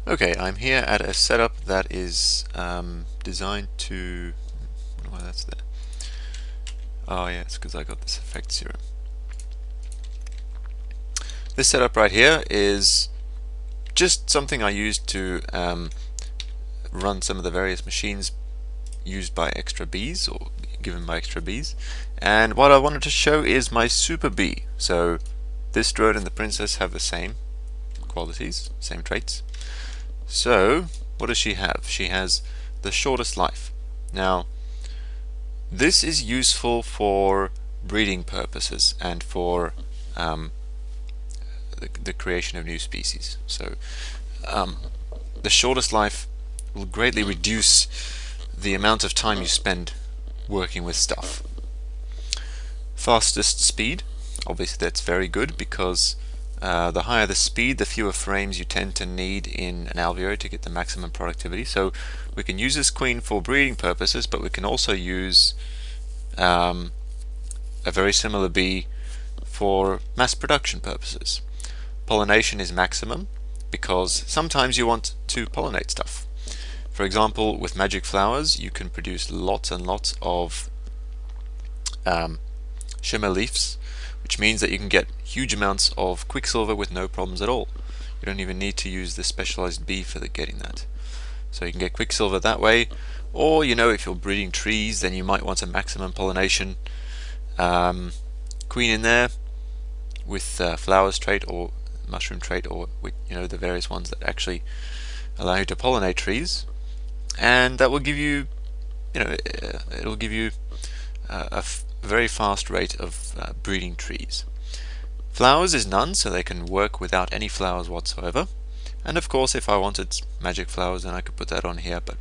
Okay, I'm here at a setup that is designed to... I wonder why that's there. Oh yeah, it's because I got this effect serum. This setup right here is just something I used to run some of the various machines used by extra bees, or given by extra bees. And what I wanted to show is my super bee. So this drone and the princess have the same qualities, same traits. So what does she have? She has the shortest life. Now this is useful for breeding purposes and for the creation of new species. So the shortest life will greatly reduce the amount of time you spend working with stuff. Fastest speed, obviously that's very good, because the higher the speed, the fewer frames you tend to need in an alveoli to get the maximum productivity. So we can use this queen for breeding purposes, but we can also use a very similar bee for mass production purposes. Pollination is maximum because sometimes you want to pollinate stuff. For example, with magic flowers you can produce lots and lots of shimmer leaves, which means that you can get huge amounts of quicksilver with no problems at all. You don't even need to use the specialized bee for getting that. So you can get quicksilver that way, or if you're breeding trees, then you might want a maximum pollination queen in there with flowers trait or mushroom trait, or the various ones that actually allow you to pollinate trees, and that will give you it'll give you a very fast rate of breeding trees. Flowers is none, so they can work without any flowers whatsoever. And of course, if I wanted magic flowers, then I could put that on here, but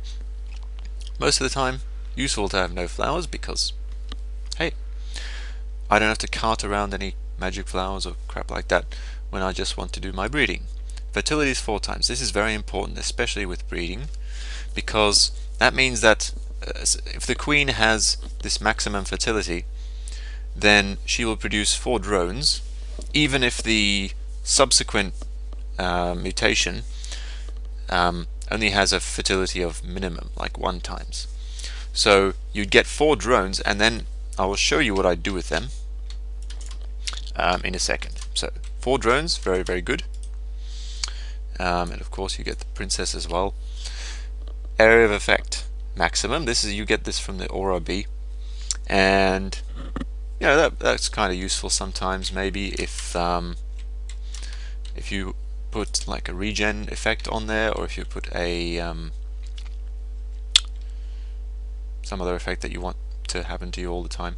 most of the time useful to have no flowers, because hey, I don't have to cart around any magic flowers or crap like that when I just want to do my breeding. Fertility is 4 times. This is very important, especially with breeding, because that means that if the queen has this maximum fertility, then she will produce 4 drones, even if the subsequent mutation only has a fertility of minimum, like 1 times. So you'd get 4 drones, and then I will show you what I do with them in a second. So 4 drones, very, very good. And of course you get the princess as well. Area of effect maximum. You get this from the aura bee, and that's kind of useful sometimes. Maybe if you put like a regen effect on there, or if you put a some other effect that you want to happen to you all the time.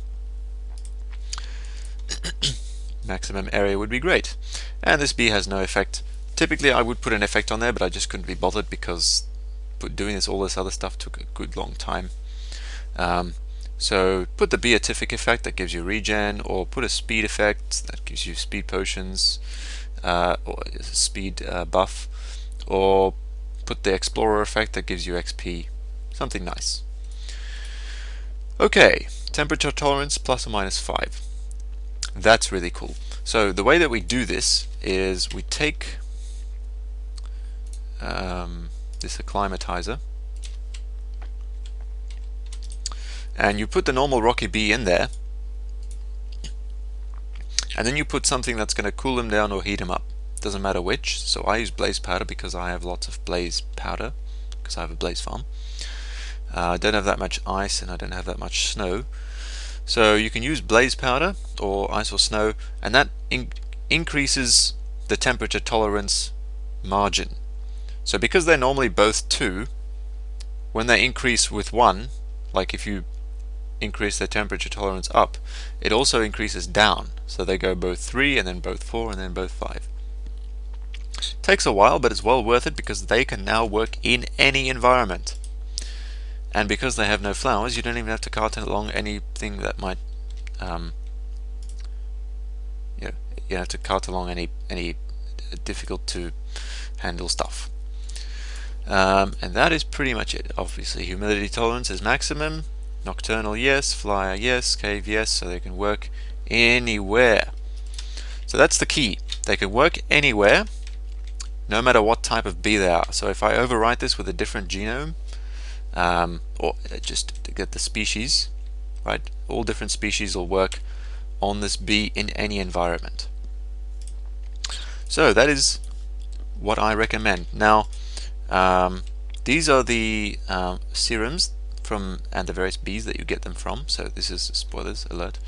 Maximum area would be great. And this bee has no effect. Typically I would put an effect on there, but I just couldn't be bothered because doing all this other stuff took a good long time. So put the beatific effect that gives you regen, or put a speed effect that gives you speed potions, or speed buff, or put the explorer effect that gives you XP. Something nice. Okay, temperature tolerance plus or minus 5. That's really cool. So the way that we do this is we take this acclimatizer, and you put the normal rocky bee in there, and then you put something that's going to cool him down or heat him up. Doesn't matter which. So I use blaze powder because I have lots of blaze powder, because I have a blaze farm. I don't have that much ice, and I don't have that much snow. So you can use blaze powder or ice or snow, and that increases the temperature tolerance margin. So because they're normally both 2, when they increase with 1, like if you increase their temperature tolerance up, it also increases down. So they go both 3, and then both 4, and then both 5. Takes a while, but it's well worth it because they can now work in any environment. And because they have no flowers, you don't even have to cart along anything that might you have to cart along any difficult to handle stuff. And that is pretty much it. Obviously humidity tolerance is maximum, nocturnal yes, flyer yes, cave yes, so they can work anywhere. So that's the key. They can work anywhere, no matter what type of bee they are. So if I overwrite this with a different genome, or just to get the species, right, all different species will work on this bee in any environment. So that is what I recommend. Now, these are the serums and the various bees that you get them from. So this is spoilers alert.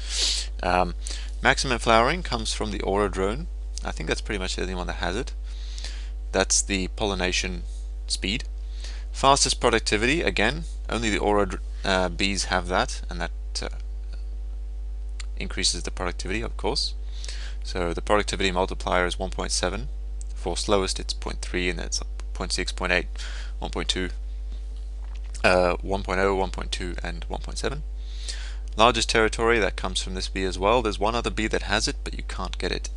Maximum flowering comes from the aura drone. I think that's pretty much the only one that has it. That's the pollination speed. Fastest productivity, again, only the aura bees have that, and that increases the productivity, of course. So the productivity multiplier is 1.7. For slowest it's 0.3, and that's 0.6, 0.8, 1.2, 1.0, 1.2, and 1.7. Largest territory, that comes from this bee as well. There's one other bee that has it, but you can't get it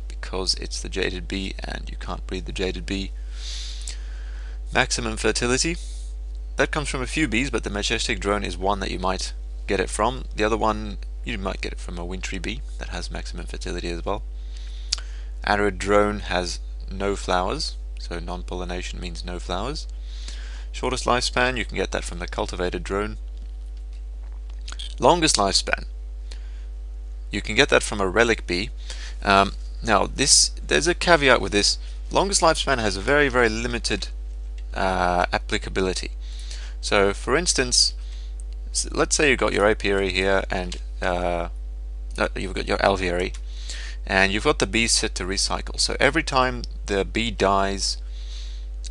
because it's the jaded bee, and you can't breed the jaded bee. Maximum fertility, that comes from a few bees, but the majestic drone is one that you might get it from. The other one, you might get it from a wintry bee that has maximum fertility as well. Arid drone has no flowers, so non-pollination means no flowers. Shortest lifespan, you can get that from the cultivated drone. Longest lifespan, you can get that from a relic bee. Now there's a caveat with this. Longest lifespan has a very, very limited applicability. So for instance, let's say you've got your apiary here, and you've got your alveary, and you've got the bees set to recycle. So every time the bee dies,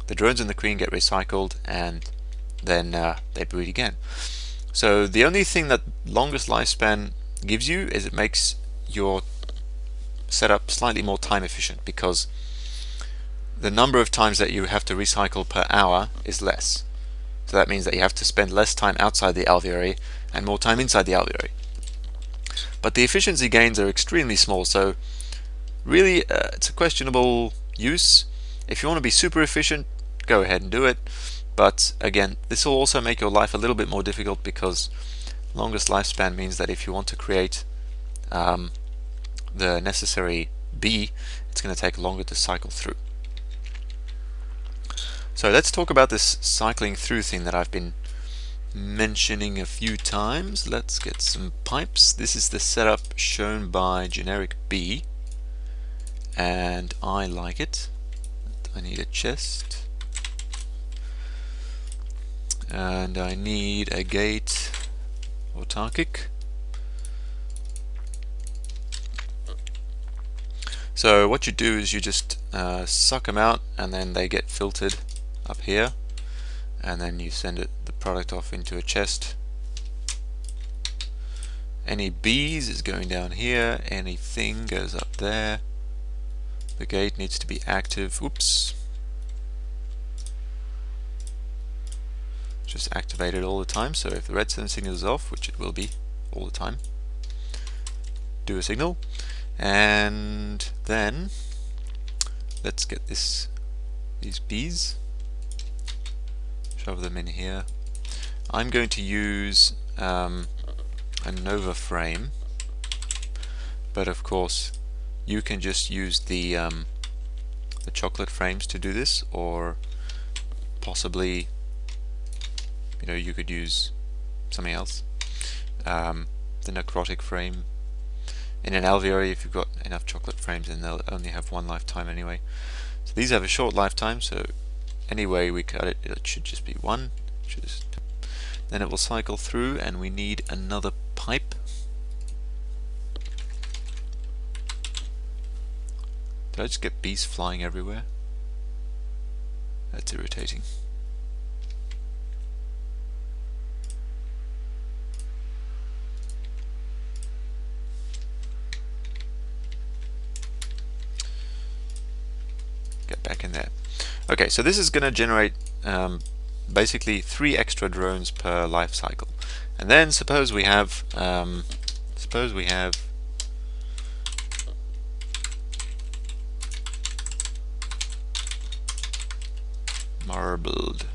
the drones and the queen get recycled, and then they breed again. So the only thing that longest lifespan gives you is it makes your setup slightly more time efficient, because the number of times that you have to recycle per hour is less. So that means that you have to spend less time outside the alveary and more time inside the alveary. But the efficiency gains are extremely small, so really it's a questionable use. If you want to be super efficient, go ahead and do it. But again, this will also make your life a little bit more difficult, because longest lifespan means that if you want to create the necessary bee, it's going to take longer to cycle through. So let's talk about this cycling through thing that I've been mentioning a few times. Let's get some pipes. This is the setup shown by generic bee, and I like it. I need a chest, and I need a gate autarkic. So what you do is you just suck them out, and then they get filtered up here, and then you send the product off into a chest. Any bees is going down here, anything goes up there. The gate needs to be active. Oops. Just activate it all the time, so if the redstone signal is off, which it will be all the time, do a signal. And then let's get these bees, shove them in here. I'm going to use a Nova frame, but of course you can just use the chocolate frames to do this, or possibly, you know, you could use something else. The necrotic frame. In an alveary, if you've got enough chocolate frames, then they'll only have one lifetime anyway. So these have a short lifetime, so any way we cut it, it should just be one. Then it will cycle through, and we need another pipe. Did I just get bees flying everywhere? That's irritating. Get back in there. Okay, so this is going to generate basically 3 extra drones per life cycle. And then suppose we have marbled.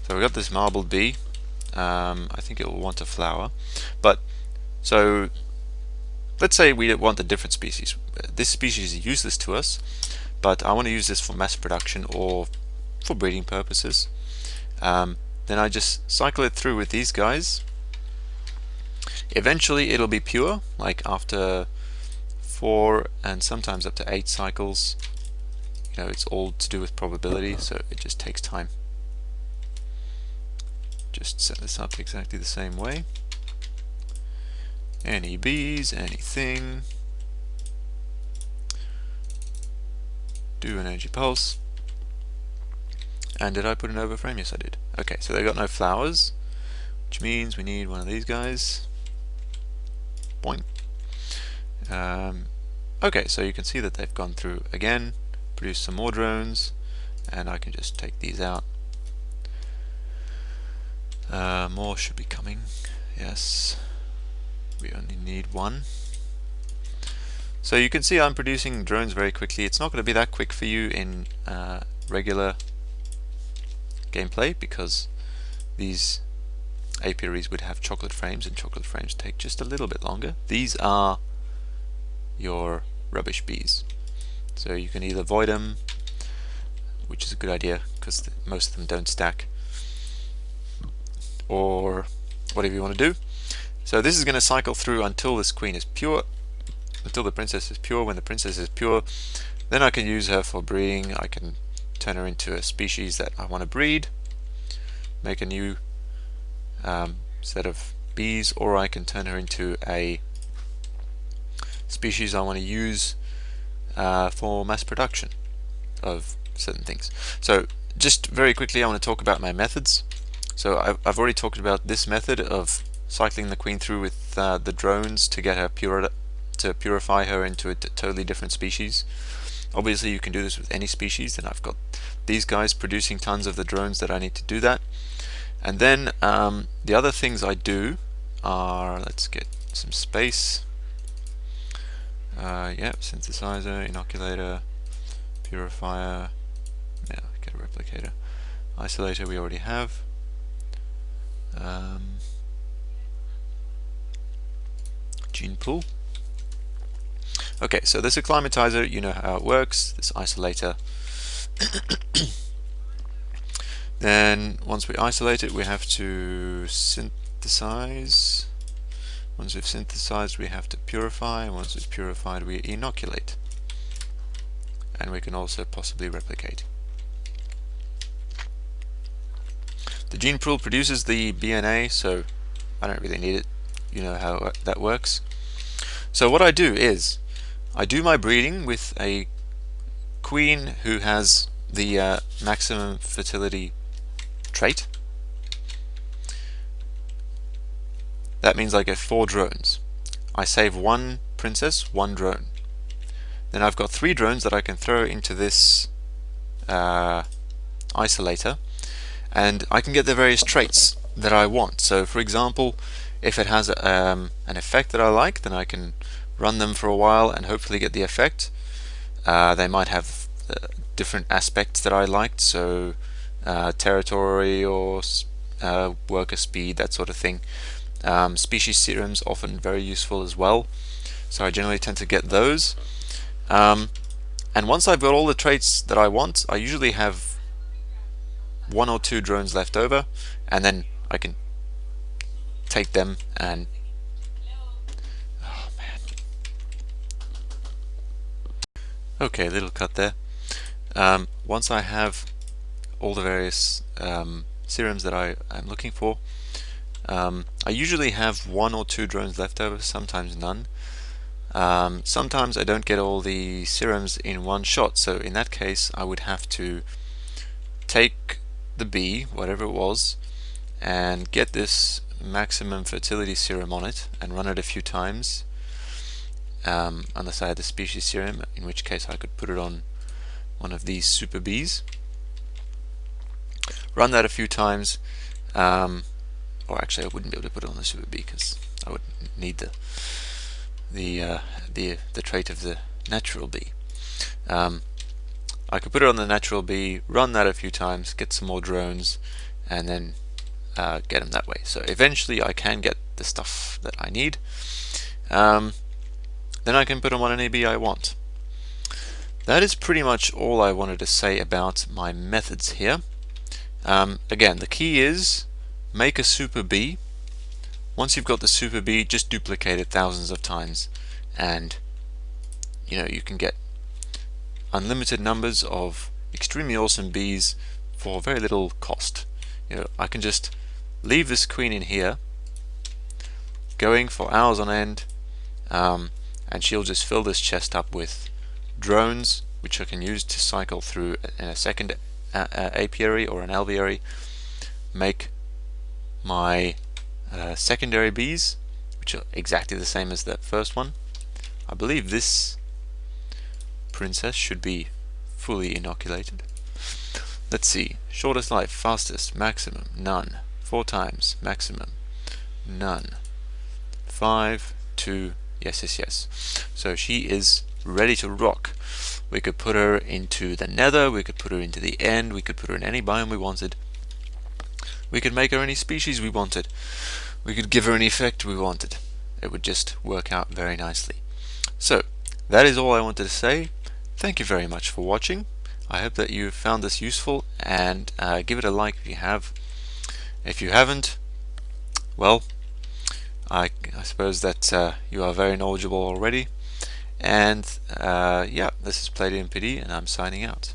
So we got this marbled bee. I think it will want a flower, but so let's say we want a different species. This species is useless to us, but I want to use this for mass production or for breeding purposes. Then I just cycle it through with these guys. Eventually it'll be pure, like after 4 and sometimes up to 8 cycles. You know, it's all to do with probability, so it just takes time. Just set this up exactly the same way. Any bees, anything. Do an energy pulse. And did I put an overframe? Yes, I did. Okay, so they got no flowers, which means we need one of these guys. Boing. Okay, so you can see that they've gone through again, produced some more drones, and I can just take these out. More should be coming. Yes, we only need one. So you can see I'm producing drones very quickly. It's not going to be that quick for you in regular gameplay, because these apiaries would have chocolate frames, and chocolate frames take just a little bit longer. These are your rubbish bees, so you can either void them, which is a good idea because most of them don't stack, or whatever you want to do. So this is going to cycle through until this queen is pure, until the princess is pure. When the princess is pure, then I can use her for breeding. I can turn her into a species that I want to breed, make a new set of bees, or I can turn her into a species I want to use for mass production of certain things. So just very quickly I want to talk about my methods. So I've already talked about this method of cycling the queen through with the drones to get her to purify her into a totally different species. Obviously you can do this with any species, and I've got these guys producing tons of the drones that I need to do that. And then the other things I do are, let's get some space. Yeah, synthesizer, inoculator, purifier, yeah, get a replicator, isolator we already have. Gene pool. Okay, so this acclimatizer, you know how it works. This isolator. Then once we isolate it, we have to synthesize. Once we've synthesized, we have to purify, and once it's purified, we inoculate. And we can also possibly replicate. The gene pool produces the BNA, so I don't really need it. You know how that works. So what I do is, I do my breeding with a queen who has the maximum fertility trait. That means I get 4 drones. I save 1 princess, 1 drone. Then I've got 3 drones that I can throw into this isolator, and I can get the various traits that I want. So for example, if it has an effect that I like, then I can run them for a while and hopefully get the effect. They might have different aspects that I liked, so territory or worker speed, that sort of thing. Species serums often very useful as well, so I generally tend to get those. And once I've got all the traits that I want, I usually have 1 or 2 drones left over, and then I can take them and okay, little cut there. Once I have all the various serums that I am looking for, I usually have 1 or 2 drones left over, sometimes none. Sometimes I don't get all the serums in one shot, so in that case I would have to take the bee, whatever it was, and get this maximum fertility serum on it and run it a few times, unless I had the species serum, in which case I could put it on one of these super bees, run that a few times, or actually I wouldn't be able to put it on the super bee because I would need the trait of the natural bee. I could put it on the natural bee, run that a few times, get some more drones, and then get them that way. So eventually I can get the stuff that I need. Then I can put them on any bee I want. that is pretty much all I wanted to say about my methods here. Again, the key is make a super bee. Once you've got the super bee, just duplicate it thousands of times, and you can get unlimited numbers of extremely awesome bees for very little cost. I can just leave this queen in here going for hours on end, and she'll just fill this chest up with drones, which I can use to cycle through in a second apiary or an alveary, make my secondary bees, which are exactly the same as that first one. I believe this princess should be fully inoculated. Let's see, shortest life, fastest, maximum, none. 4 times, maximum, none. 5, 2, yes. So she is ready to rock. We could put her into the nether, we could put her into the end, we could put her in any biome we wanted. We could make her any species we wanted. We could give her any effect we wanted. It would just work out very nicely. So, that is all I wanted to say. Thank you very much for watching. I hope that you found this useful, and give it a like if you have. If you haven't, well, I suppose that you are very knowledgeable already. And yeah, this is PlayedInPD, and I'm signing out.